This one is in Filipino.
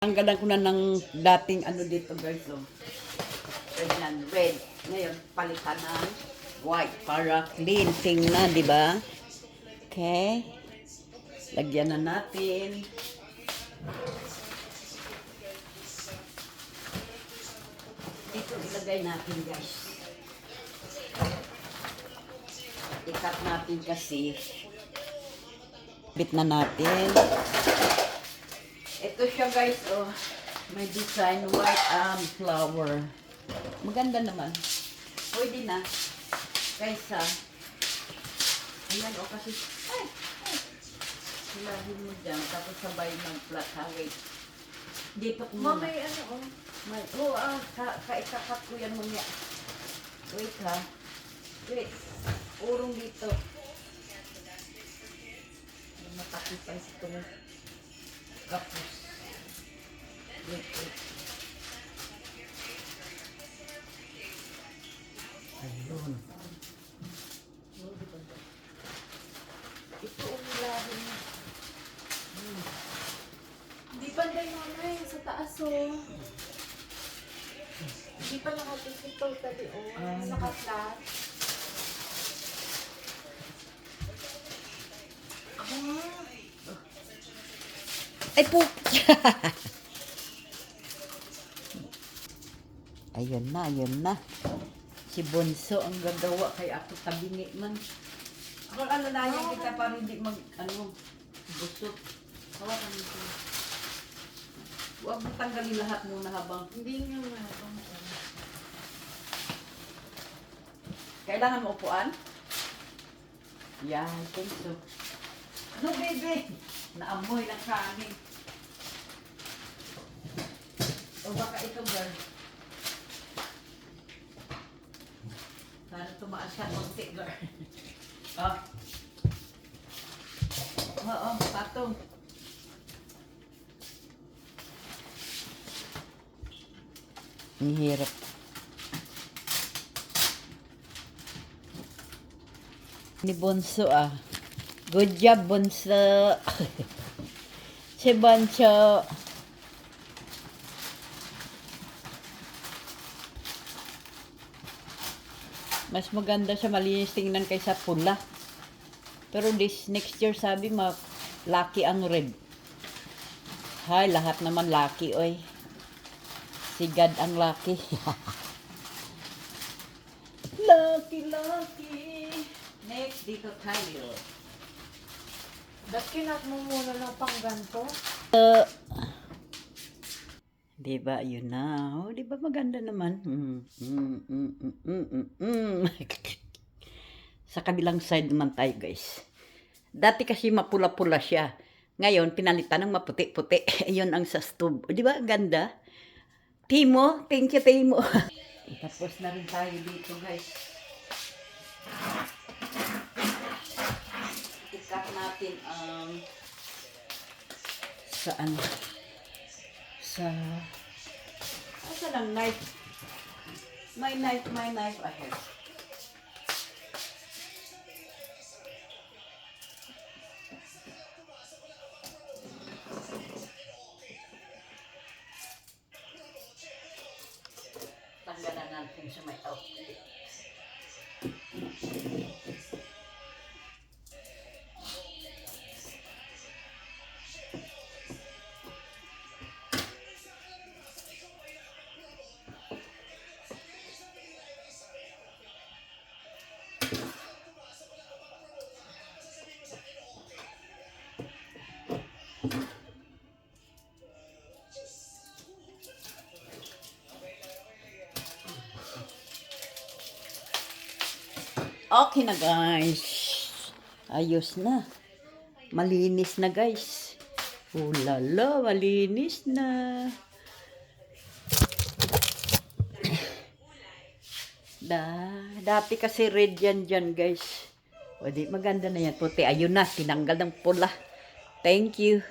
Tanggalan ko na ng dating ano dito guys. So, ganyan, red. Ngayon, palitan ng white para clean. Tingnan, di ba? Okay. Lagyan na natin. Ito ilagay natin guys. Ikat natin kasi. Bit na natin. Ito siya guys, oh. May design white flower. Maganda naman. Pwede na. Guys, ayan, oh, kasi, ay. Hilahin mo dyan, tapos sabay mag-flat, ha, wait. Dito ko muna. May ano, oh. May, kaitakat ko yan muna. Wait, ha. Wait. Urong dito. Matakipan itong kapus. Wait. Ayun. Ito ang lahin. Hindi pa tayo nanay, sa taas, oh. Hindi pa nakatisip totally, oh. Naka-flat. Ay po! Ayun na. Si Bonso ang gagawa kay ako tabingi man. Ako alalayan kita para hindi busot. Hawakan mo. Huwag mo tanggalin lahat muna habang. Hindi nga mga Kailangan mo upuan? Yeah, I think so. Ano, baby? Naamoy ng kanin. O baka ito, girl. Sana tumaas ka konti, girl. Oh. Oo, patong. Ang hirap. Ni Bonso, Good job, Bonso. Si Bonso. Mas maganda siya, malinis tingnan kaysa pula. Pero next year sabi lucky ang red. Hay, lahat naman lucky, oy. Si God ang lucky. Lucky. Next, dito tayo. Ba't kinat mo muna ng pangganto? Diba, yun na. Oh, diba maganda naman? Sa kabilang side naman tayo, guys. Dati kasi mapula-pula siya. Ngayon, pinalitan ng maputi-puti. Ayun ang sa stove. O, diba, ganda? Timo, thank you, Timo. Tapos na rin tayo dito, guys. Ikat natin ang saan? Saan ang knife? My knife ahead. Tanggalan natin sa may outfit. Okay na guys. Ayos na. Malinis na guys. Ulala, malinis na. Dati kasi red yan dyan guys. O di maganda na yan. Puti, ayun na. Tinanggal ng pula. Thank you.